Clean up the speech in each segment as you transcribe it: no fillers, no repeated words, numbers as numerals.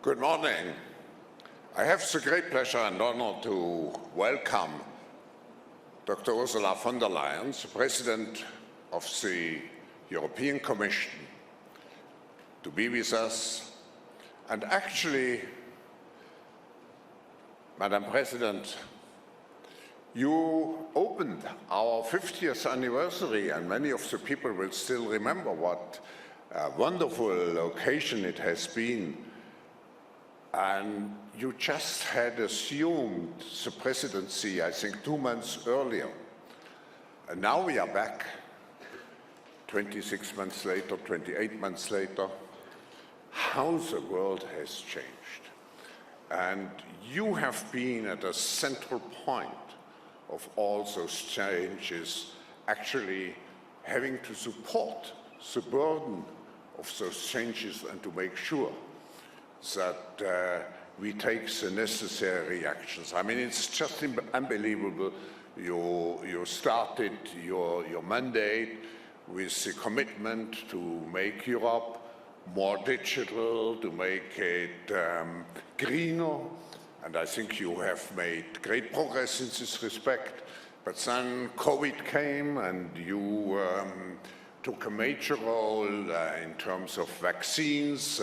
Good morning. I have the great pleasure and honor to welcome Dr. Ursula von der Leyen, the President of the European Commission, to be with us. And actually, Madam President, you opened our 50th anniversary, and many of the people will still remember what a wonderful occasion it has been. And you just had assumed the presidency, I think, 2 months earlier. And now we are back, 26 months later, 28 months later. How the world has changed. And you have been at a central point of all those changes, actually having to support the burden of those changes and to make sure that we take the necessary actions. I mean, it's just unbelievable. You started your mandate with the commitment to make Europe more digital, to make it greener, and I think you have made great progress in this respect. But then COVID came, and you took a major role in terms of vaccines.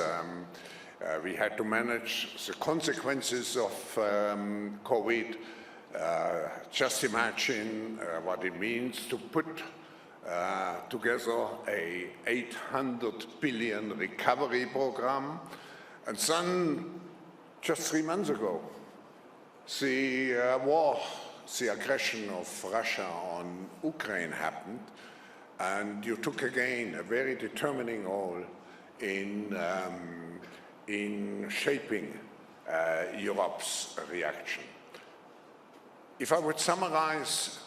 We had to manage the consequences of COVID. Just imagine what it means to put together a 800 billion recovery program. And then, just 3 months ago, the war, the aggression of Russia on Ukraine happened, and you took again a very determining role in shaping Europe's reaction. If I would summarize,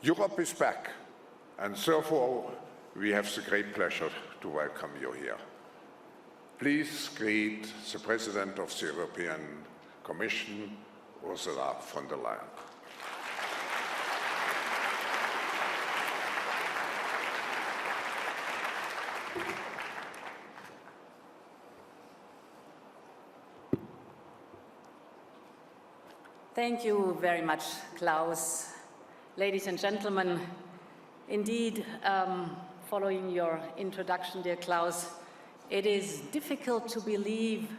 Europe is back, and therefore we have the great pleasure to welcome you here. Please greet the President of the European Commission, Ursula von der Leyen. Thank you very much, Klaus. Ladies and gentlemen, indeed, following your introduction, dear Klaus, it is difficult to believe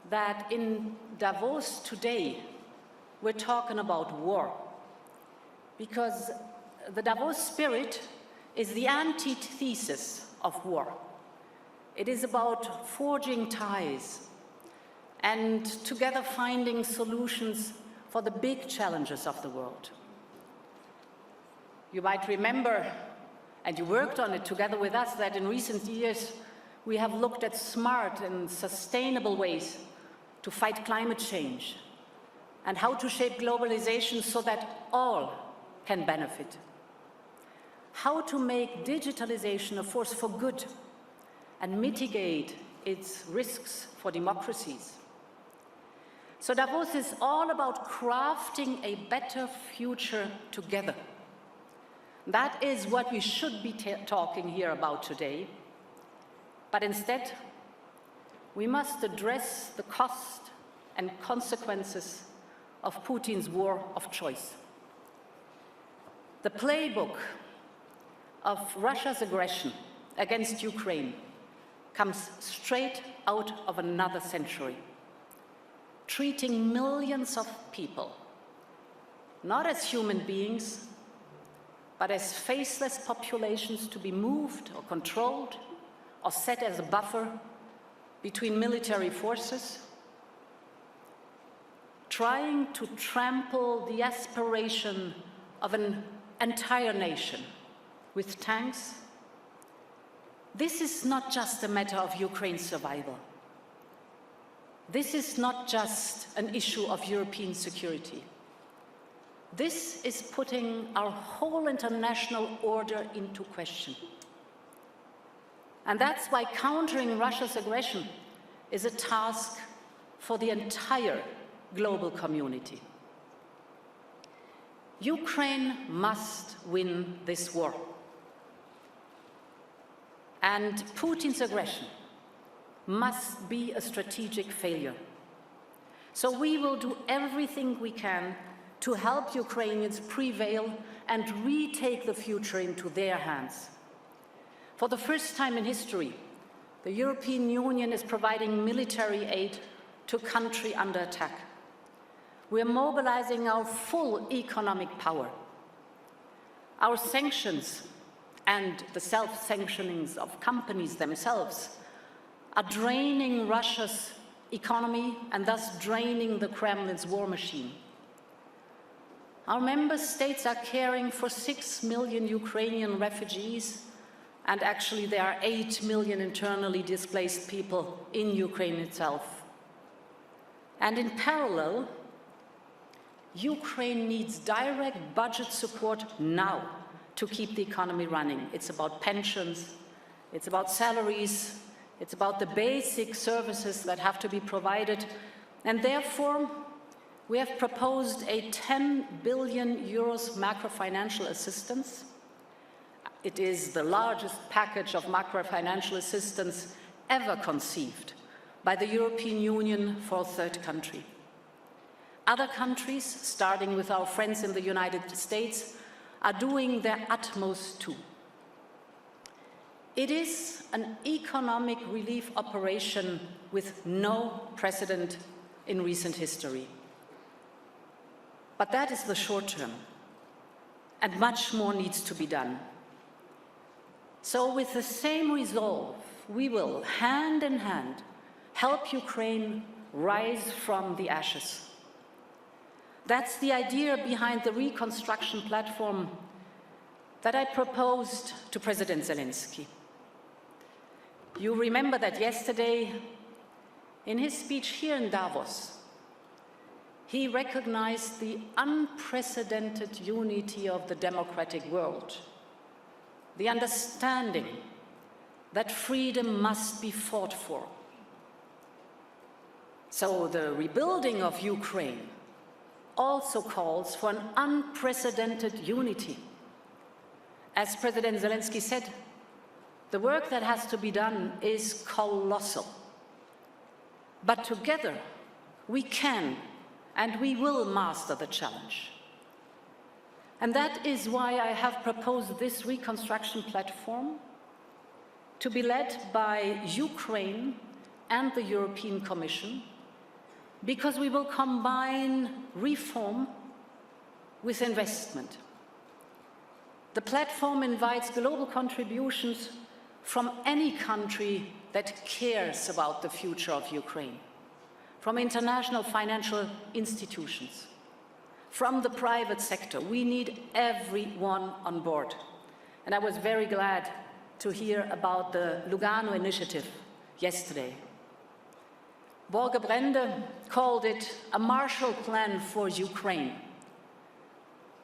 that in Davos today, we're talking about war. Because the Davos spirit is the antithesis of war. It is about forging ties and together finding solutions for the big challenges of the world. You might remember, and you worked on it together with us, that in recent years we have looked at smart and sustainable ways to fight climate change and how to shape globalization so that all can benefit. How to make digitalization a force for good and mitigate its risks for democracies. So Davos is all about crafting a better future together. That is what we should be talking here about today. But instead, we must address the cost and consequences of Putin's war of choice. The playbook of Russia's aggression against Ukraine comes straight out of another century, treating millions of people not as human beings, but as faceless populations to be moved or controlled or set as a buffer between military forces, trying to trample the aspiration of an entire nation with tanks. This is not just a matter of Ukraine's survival. This is not just an issue of European security. This is putting our whole international order into question. And that's why countering Russia's aggression is a task for the entire global community. Ukraine must win this war. And Putin's aggression must be a strategic failure. So we will do everything we can to help Ukrainians prevail and retake the future into their hands. For the first time in history, the European Union is providing military aid to a country under attack. We are mobilizing our full economic power. Our sanctions and the self-sanctionings of companies themselves are draining Russia's economy and thus draining the Kremlin's war machine. Our member states are caring for 6 million Ukrainian refugees, and actually there are 8 million internally displaced people in Ukraine itself. And in parallel, Ukraine needs direct budget support now to keep the economy running. It's about pensions, it's about salaries, it's about the basic services that have to be provided. And therefore, we have proposed a 10 billion euros macro-financial assistance. It is the largest package of macro-financial assistance ever conceived by the European Union for a third country. Other countries, starting with our friends in the United States, are doing their utmost too. It is an economic relief operation with no precedent in recent history. But that is the short term, and much more needs to be done. So with the same resolve, we will, hand in hand, help Ukraine rise from the ashes. That's the idea behind the reconstruction platform that I proposed to President Zelensky. You remember that yesterday, in his speech here in Davos, he recognized the unprecedented unity of the democratic world, the understanding that freedom must be fought for. So the rebuilding of Ukraine also calls for an unprecedented unity. As President Zelensky said, the work that has to be done is colossal. But together, we can and we will master the challenge. And that is why I have proposed this reconstruction platform to be led by Ukraine and the European Commission, because we will combine reform with investment. The platform invites global contributions from any country that cares about the future of Ukraine, from international financial institutions, from the private sector. We need everyone on board. And I was very glad to hear about the Lugano initiative yesterday. Borge Brende called it a Marshall Plan for Ukraine.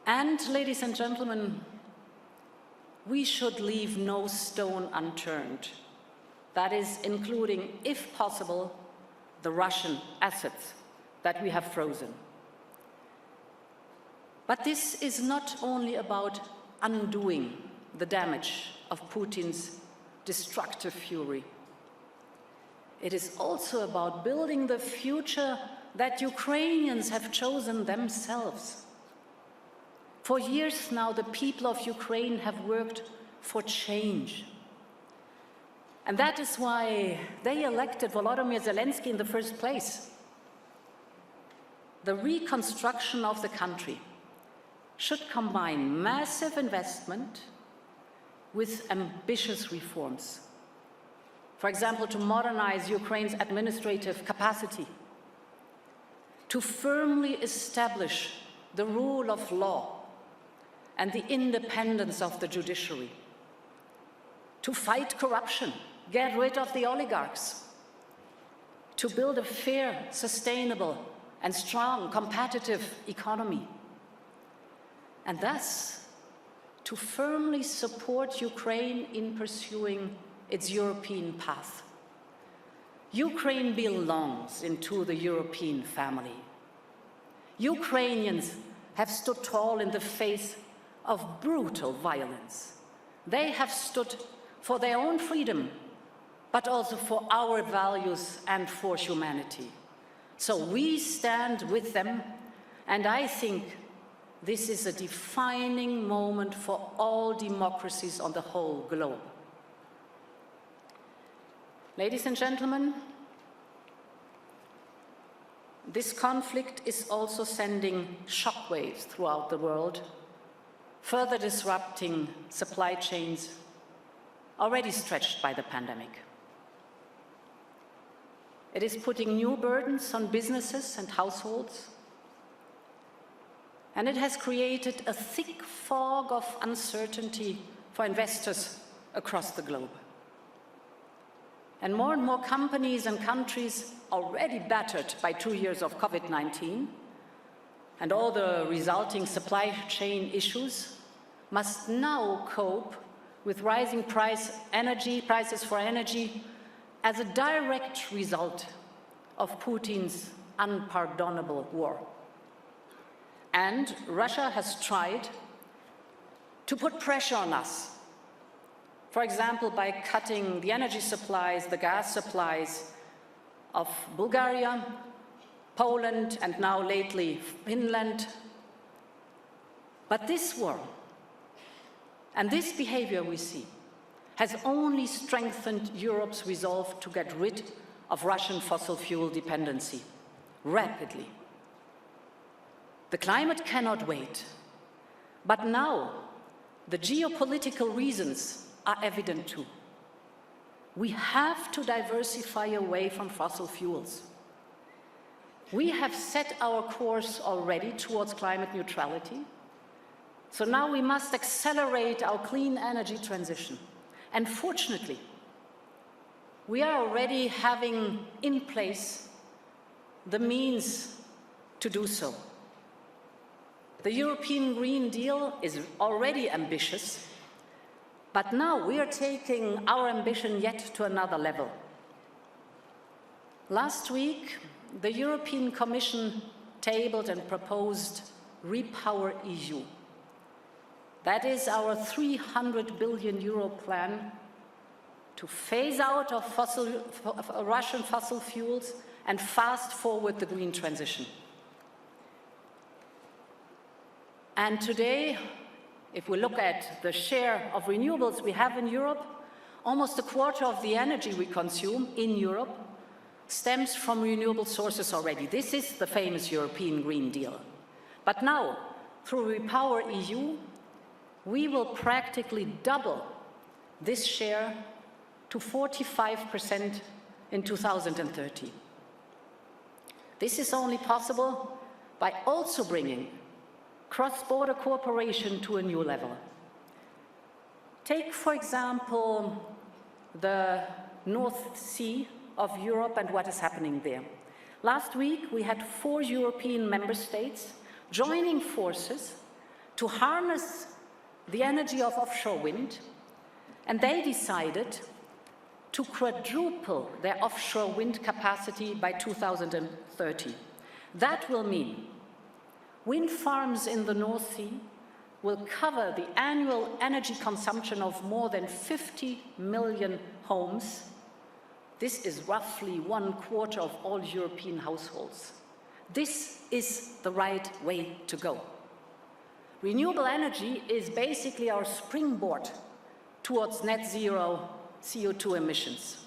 And, ladies and gentlemen, we should leave no stone unturned. That is, including, if possible, the Russian assets that we have frozen. But this is not only about undoing the damage of Putin's destructive fury. It is also about building the future that Ukrainians have chosen themselves. For years now, the people of Ukraine have worked for change. And that is why they elected Volodymyr Zelensky in the first place. The reconstruction of the country should combine massive investment with ambitious reforms. For example, to modernize Ukraine's administrative capacity, to firmly establish the rule of law and the independence of the judiciary, to fight corruption, get rid of the oligarchs, to build a fair, sustainable, and strong, competitive economy, and thus to firmly support Ukraine in pursuing its European path. Ukraine belongs into the European family. Ukrainians have stood tall in the face of brutal violence. They have stood for their own freedom but also for our values and for humanity. So we stand with them, and I think this is a defining moment for all democracies on the whole globe. Ladies and gentlemen, this conflict is also sending shockwaves throughout the world, further disrupting supply chains already stretched by the pandemic. It is putting new burdens on businesses and households, and it has created a thick fog of uncertainty for investors across the globe. And more companies and countries already battered by 2 years of COVID-19 and all the resulting supply chain issues must now cope with rising prices for energy as a direct result of Putin's unpardonable war. And Russia has tried to put pressure on us, for example, by cutting the energy supplies, the gas supplies of Bulgaria, Poland, and now lately Finland. But this war and this behavior we see has only strengthened Europe's resolve to get rid of Russian fossil fuel dependency rapidly. The climate cannot wait, but now the geopolitical reasons are evident too. We have to diversify away from fossil fuels. We have set our course already towards climate neutrality, so now we must accelerate our clean energy transition. And fortunately, we are already having in place the means to do so. The European Green Deal is already ambitious, but now we are taking our ambition yet to another level. Last week, the European Commission tabled and proposed Repower EU. That is our 300 billion euro plan to phase out of Russian fossil fuels and fast forward the green transition. And today, if we look at the share of renewables we have in Europe, almost a quarter of the energy we consume in Europe stems from renewable sources already. This is the famous European Green Deal. But now, through Repower EU, we will practically double this share to 45% in 2030. This is only possible by also bringing cross-border cooperation to a new level. Take, for example, the North Sea of Europe and what is happening there. Last week, we had 4 European member states joining forces to harness the energy of offshore wind, and they decided to quadruple their offshore wind capacity by 2030. That will mean wind farms in the North Sea will cover the annual energy consumption of more than 50 million homes. This is roughly 1/4 of all European households. This is the right way to go. Renewable energy is basically our springboard towards net zero CO2 emissions.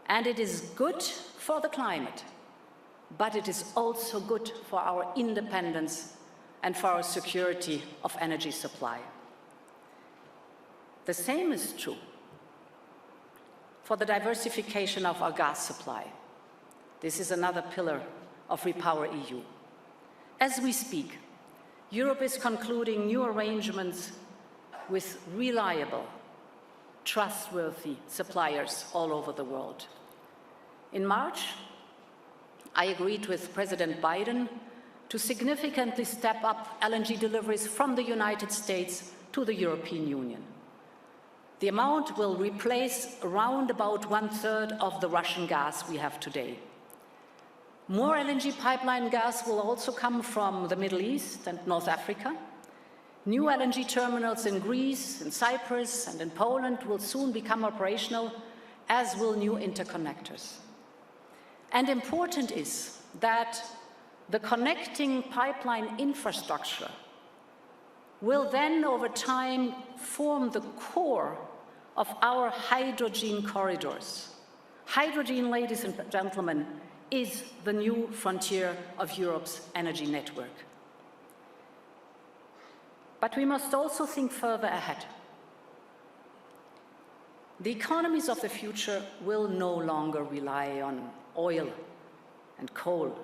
And it is good for the climate, but it is also good for our independence and for our security of energy supply. The same is true for the diversification of our gas supply. This is another pillar of Repower EU. As we speak, Europe is concluding new arrangements with reliable, trustworthy suppliers all over the world. In March, I agreed with President Biden to significantly step up LNG deliveries from the United States to the European Union. The amount will replace around about 1/3 of the Russian gas we have today. More LNG pipeline gas will also come from the Middle East and North Africa. New LNG terminals in Greece, in Cyprus, and in Poland will soon become operational, as will new interconnectors. And important is that the connecting pipeline infrastructure will then, over time, form the core of our hydrogen corridors. Hydrogen, ladies and gentlemen, is the new frontier of Europe's energy network. But we must also think further ahead. The economies of the future will no longer rely on oil and coal,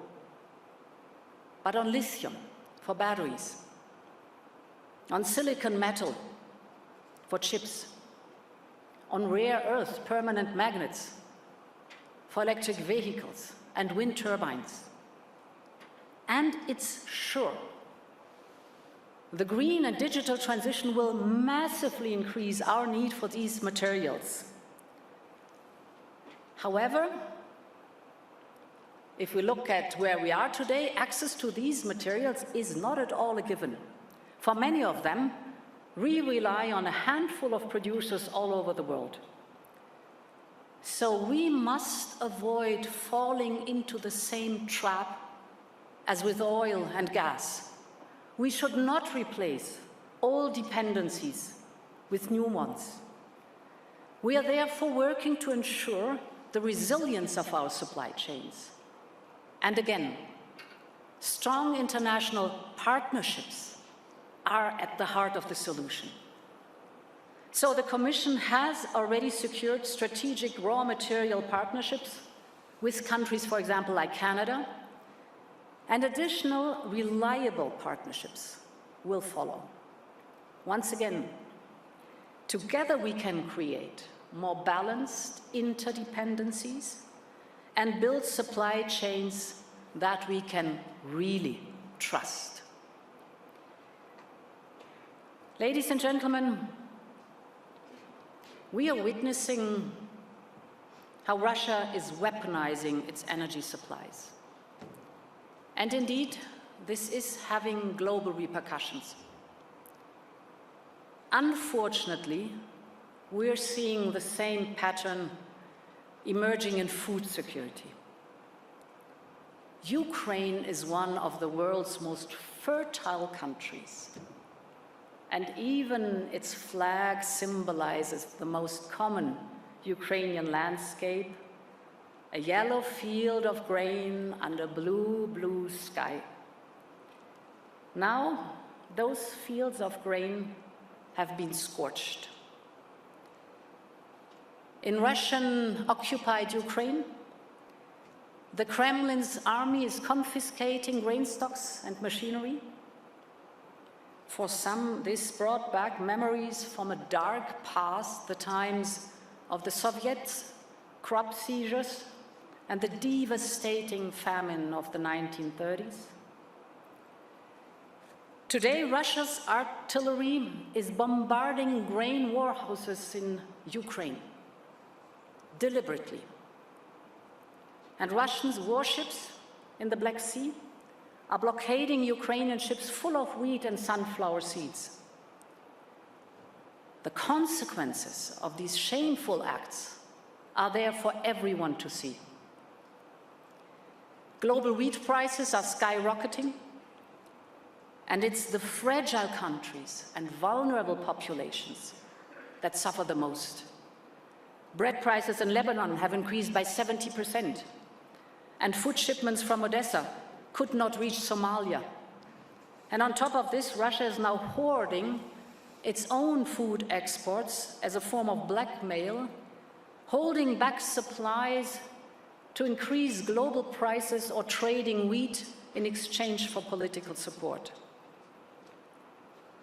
but on lithium for batteries, on silicon metal for chips, on rare earth permanent magnets for electric vehicles and wind turbines. And it's sure, the green and digital transition will massively increase our need for these materials. However, if we look at where we are today, access to these materials is not at all a given. For many of them, we rely on a handful of producers all over the world. So we must avoid falling into the same trap as with oil and gas. We should not replace old dependencies with new ones. We are therefore working to ensure the resilience of our supply chains. And again, strong international partnerships are at the heart of the solution. So the Commission has already secured strategic raw material partnerships with countries, for example, like Canada, and additional reliable partnerships will follow. Once again, together we can create more balanced interdependencies and build supply chains that we can really trust. Ladies and gentlemen, we are witnessing how Russia is weaponizing its energy supplies. And indeed, this is having global repercussions. Unfortunately, we're seeing the same pattern emerging in food security. Ukraine is one of the world's most fertile countries, and even its flag symbolizes the most common Ukrainian landscape, a yellow field of grain under blue, blue sky. Now, those fields of grain have been scorched. In Russian-occupied Ukraine, the Kremlin's army is confiscating grain stocks and machinery. For some, this brought back memories from a dark past, the times of the Soviets, crop seizures, and the devastating famine of the 1930s. Today, Russia's artillery is bombarding grain warehouses in Ukraine, deliberately. And Russian warships in the Black Sea are blockading Ukrainian ships full of wheat and sunflower seeds. The consequences of these shameful acts are there for everyone to see. Global wheat prices are skyrocketing, and it's the fragile countries and vulnerable populations that suffer the most. Bread prices in Lebanon have increased by 70%, and food shipments from Odessa could not reach Somalia. And on top of this, Russia is now hoarding its own food exports as a form of blackmail, holding back supplies to increase global prices or trading wheat in exchange for political support.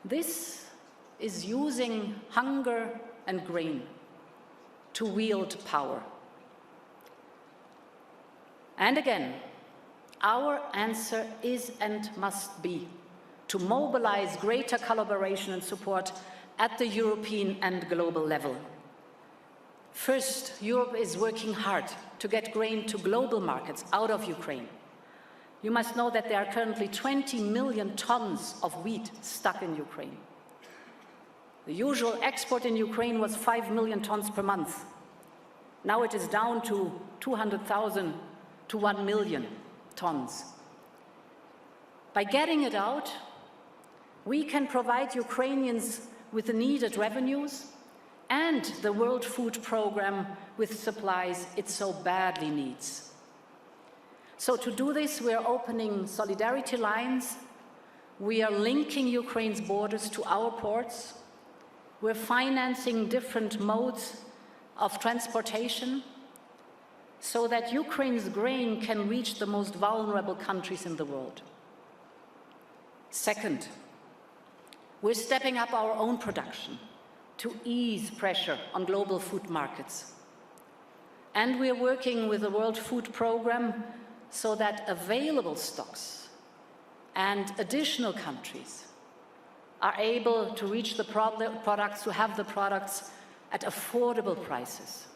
This is using hunger and grain to wield power. And again, our answer is and must be to mobilize greater collaboration and support at the European and global level. First, Europe is working hard to get grain to global markets out of Ukraine. You must know that there are currently 20 million tons of wheat stuck in Ukraine. The usual export in Ukraine was 5 million tons per month. Now it is down to 200,000 to 1 million tons. By getting it out, we can provide Ukrainians with the needed revenues and the World Food Programme with supplies it so badly needs. So to do this, we are opening solidarity lines. We are linking Ukraine's borders to our ports. We're financing different modes of transportation so that Ukraine's grain can reach the most vulnerable countries in the world. Second, we're stepping up our own production to ease pressure on global food markets. And we're working with the World Food Programme so that available stocks and additional countries are able to reach the products, to have the products at affordable prices.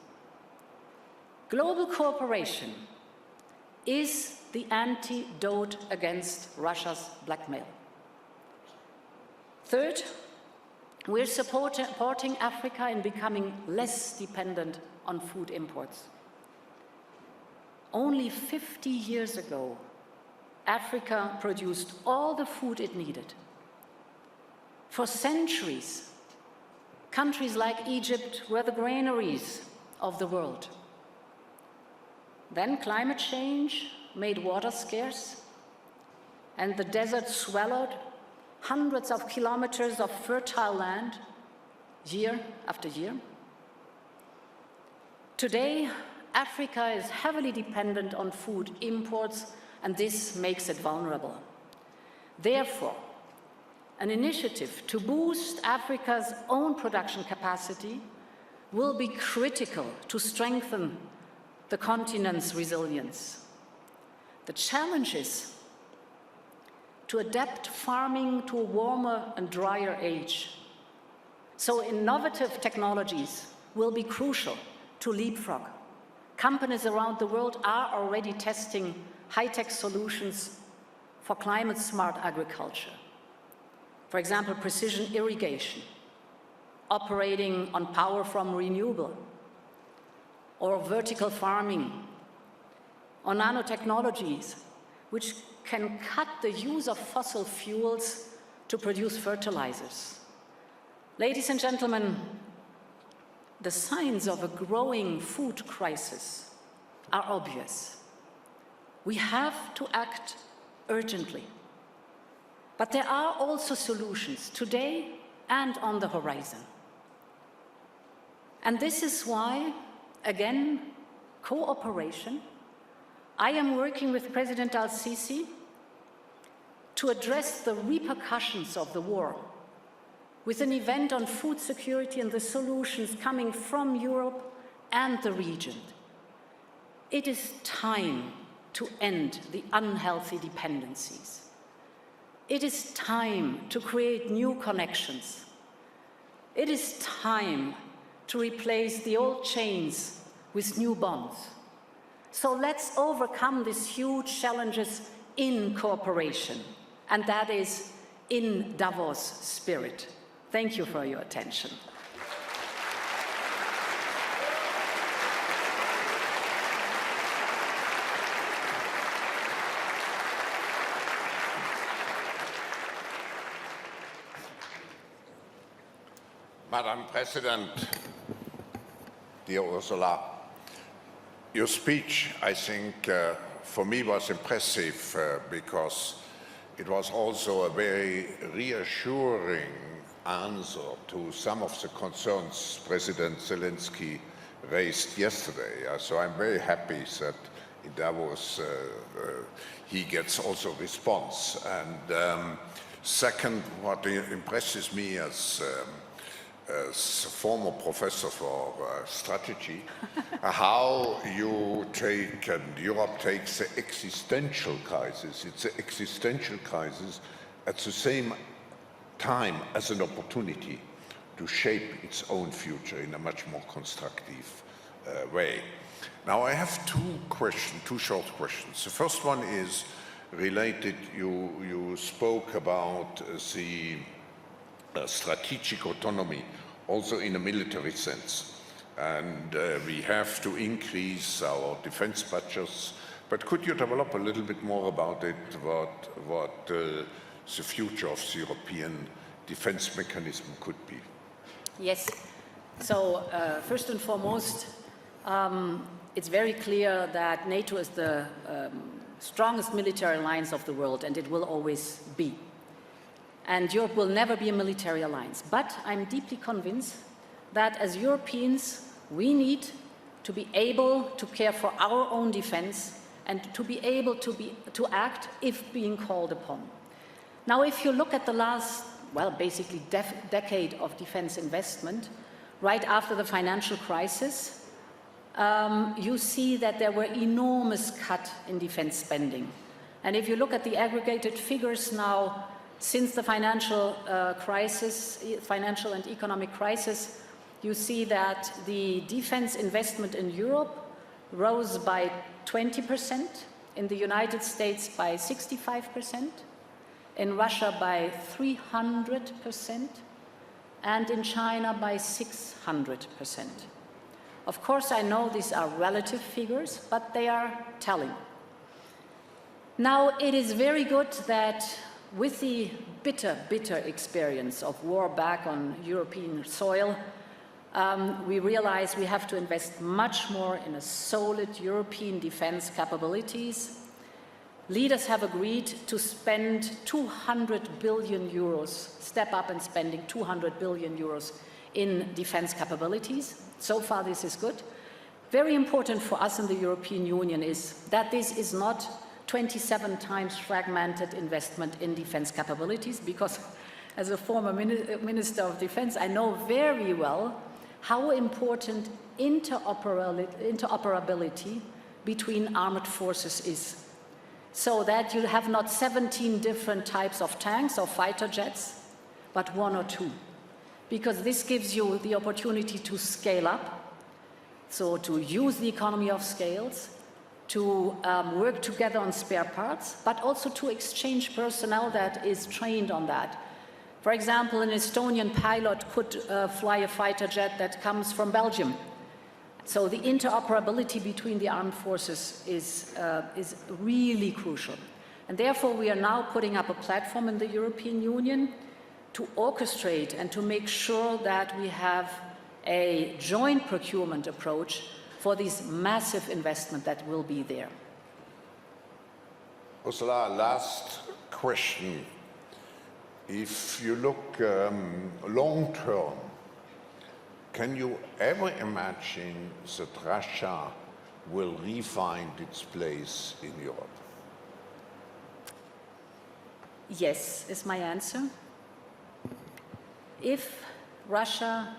Global cooperation is the antidote against Russia's blackmail. Third, we're supporting Africa in becoming less dependent on food imports. Only 50 years ago, Africa produced all the food it needed. For centuries, countries like Egypt were the granaries of the world. Then climate change made water scarce, and the desert swallowed hundreds of kilometers of fertile land year after year. Today, Africa is heavily dependent on food imports, and this makes it vulnerable. Therefore, an initiative to boost Africa's own production capacity will be critical to strengthen the continent's resilience. The challenge is to adapt farming to a warmer and drier age. So innovative technologies will be crucial to leapfrog. Companies around the world are already testing high-tech solutions for climate-smart agriculture. For example, precision irrigation, operating on power from renewable, or vertical farming, or nanotechnologies, which can cut the use of fossil fuels to produce fertilizers. Ladies and gentlemen, the signs of a growing food crisis are obvious. We have to act urgently. But there are also solutions today and on the horizon. And this is why, again, cooperation. I am working with President al-Sisi to address the repercussions of the war with an event on food security and the solutions coming from Europe and the region. It is time to end the unhealthy dependencies. It is time to create new connections. It is time to replace the old chains with new bonds. So let's overcome these huge challenges in cooperation, and that is in Davos spirit. Thank you for your attention. Madam President, dear Ursula, your speech, I think, for me was impressive because it was also a very reassuring answer to some of the concerns President Zelensky raised yesterday. So I'm very happy that in Davos he gets also response. And second, what impresses me as a former professor for strategy, how you take and Europe takes the existential crisis. It's an existential crisis at the same time as an opportunity to shape its own future in a much more constructive way. Now I have two short questions. The first one is related, you spoke about the strategic autonomy, also in a military sense. and we have to increase our defense budgets. But could you develop a little bit more about it, what the future of the European defense mechanism could be? Yes. So first and foremost, it's very clear that NATO is the strongest military alliance of the world, and it will always be. And Europe will never be a military alliance. But I'm deeply convinced that as Europeans, we need to be able to care for our own defense and to be able to act if being called upon. Now, if you look at the last, well, basically decade of defense investment, right after the financial crisis, you see that there were enormous cuts in defense spending. And if you look at the aggregated figures now, since the financial and economic crisis, you see that the defense investment in Europe rose by 20%, in the United States by 65%, in Russia by 300%, and in China by 600%. Of course, I know these are relative figures, but they are telling. Now, it is very good that with the bitter experience of war back on European soil, we realize we have to invest much more in a solid European defense capabilities. Leaders have agreed to spend 200 billion euros, step up in spending 200 billion euros in defense capabilities. So far, this is good. Very important for us in the European Union is that this is not 27 times fragmented investment in defense capabilities, because as a former Minister of Defense, I know very well how important interoperability between armed forces is, so that you have not 17 different types of tanks or fighter jets, but 1 or 2. Because this gives you the opportunity to scale up, so to use the economy of scales, to work together on spare parts, but also to exchange personnel that is trained on that. For example, an Estonian pilot could fly a fighter jet that comes from Belgium. So the interoperability between the armed forces is really crucial. And therefore, we are now putting up a platform in the European Union to orchestrate and to make sure that we have a joint procurement approach for this massive investment that will be there. Ursula, last question. If you look long term, can you ever imagine that Russia will re-find its place in Europe? Yes, is my answer. If Russia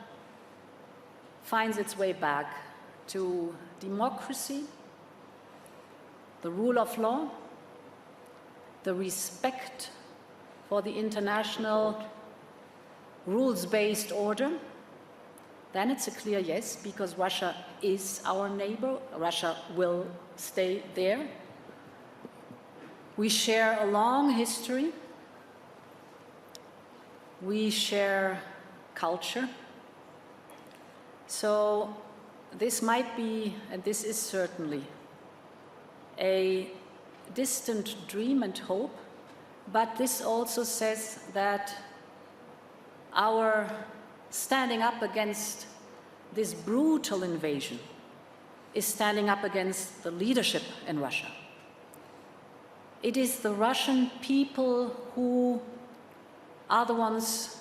finds its way back to democracy, the rule of law, the respect for the international rules-based order, then it's a clear yes, because Russia is our neighbor. Russia will stay there. We share a long history. We share culture. So this might be, and this is certainly, a distant dream and hope, but this also says that our standing up against this brutal invasion is standing up against the leadership in Russia. It is the Russian people who are the ones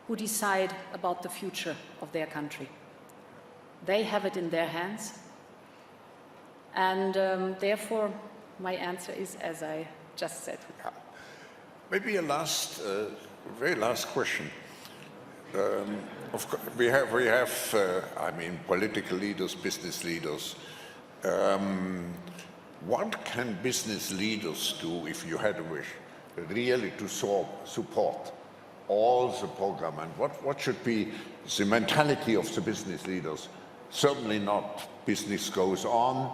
who decide about the future of their country. They have it in their hands. And therefore, my answer is as I just said. Yeah. Maybe a very last question. Of course, we have I mean, political leaders, business leaders. What can business leaders do, if you had a wish, really to support all the program? And what should be the mentality of the business leaders? Certainly not business goes on.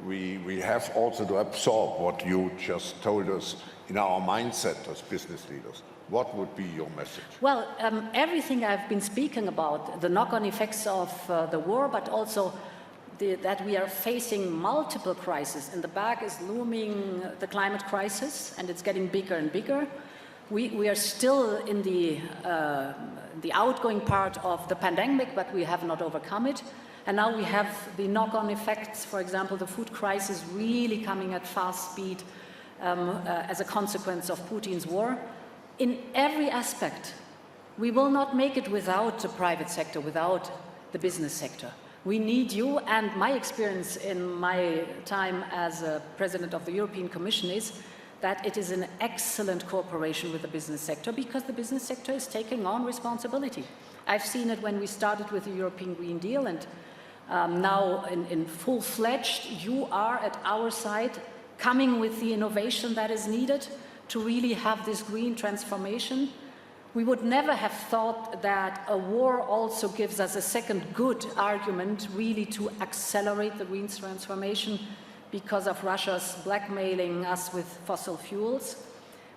We have also to absorb what you just told us in our mindset as business leaders. what would be your message? Well, everything I've been speaking about, the knock-on effects of the war, but also that we are facing multiple crises. In the back is looming the climate crisis, and it's getting bigger and bigger. We are still in the outgoing part of the pandemic, but we have not overcome it. And now we have the knock-on effects, for example, the food crisis really coming at fast speed as a consequence of Putin's war. In every aspect, we will not make it without the private sector, without the business sector. We need you, and my experience in my time as a president of the European Commission is that it is an excellent cooperation with the business sector, because the business sector is taking on responsibility. I've seen it when we started with the European Green Deal, and now in full-fledged, you are at our side, coming with the innovation that is needed to really have this green transformation. We would never have thought that a war also gives us a second good argument really to accelerate the green transformation because of Russia's blackmailing us with fossil fuels.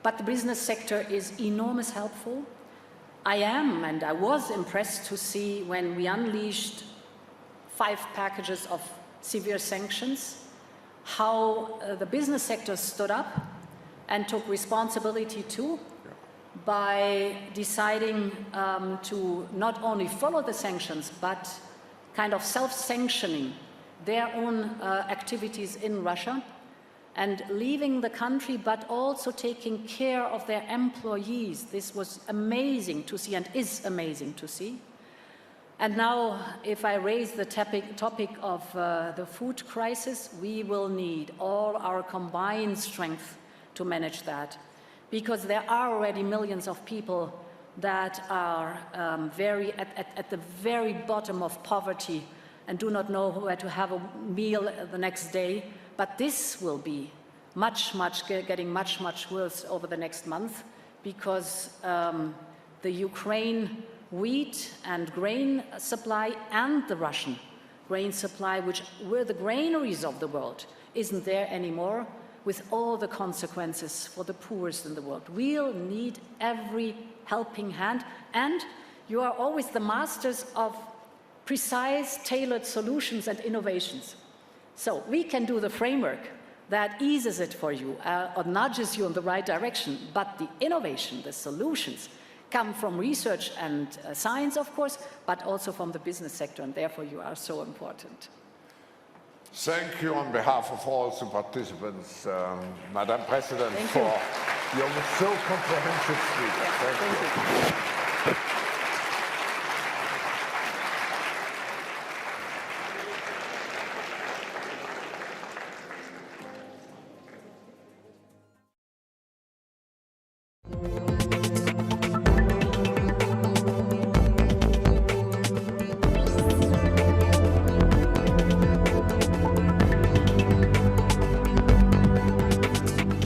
But the business sector is enormously helpful. I am, and I was impressed to see when we unleashed 5 packages of severe sanctions, how the business sector stood up and took responsibility too, by deciding to not only follow the sanctions, but kind of self-sanctioning their own activities in Russia and leaving the country, but also taking care of their employees. This was amazing to see, and is amazing to see. And now, if I raise the topic of the food crisis, we will need all our combined strength to manage that, because there are already millions of people that are at the very bottom of poverty and do not know where to have a meal the next day. But this will be getting much worse over the next month, because the Ukraine wheat and grain supply and the Russian grain supply, which were the granaries of the world, isn't there anymore, with all the consequences for the poorest in the world. We'll need every helping hand, and you are always the masters of precise, tailored solutions and innovations. So we can do the framework that eases it for you or nudges you in the right direction, but the innovation, the solutions, come from research and science, of course, but also from the business sector, and therefore you are so important. Thank you on behalf of all the participants, Madam President, for your so comprehensive speech. Yeah, thank you.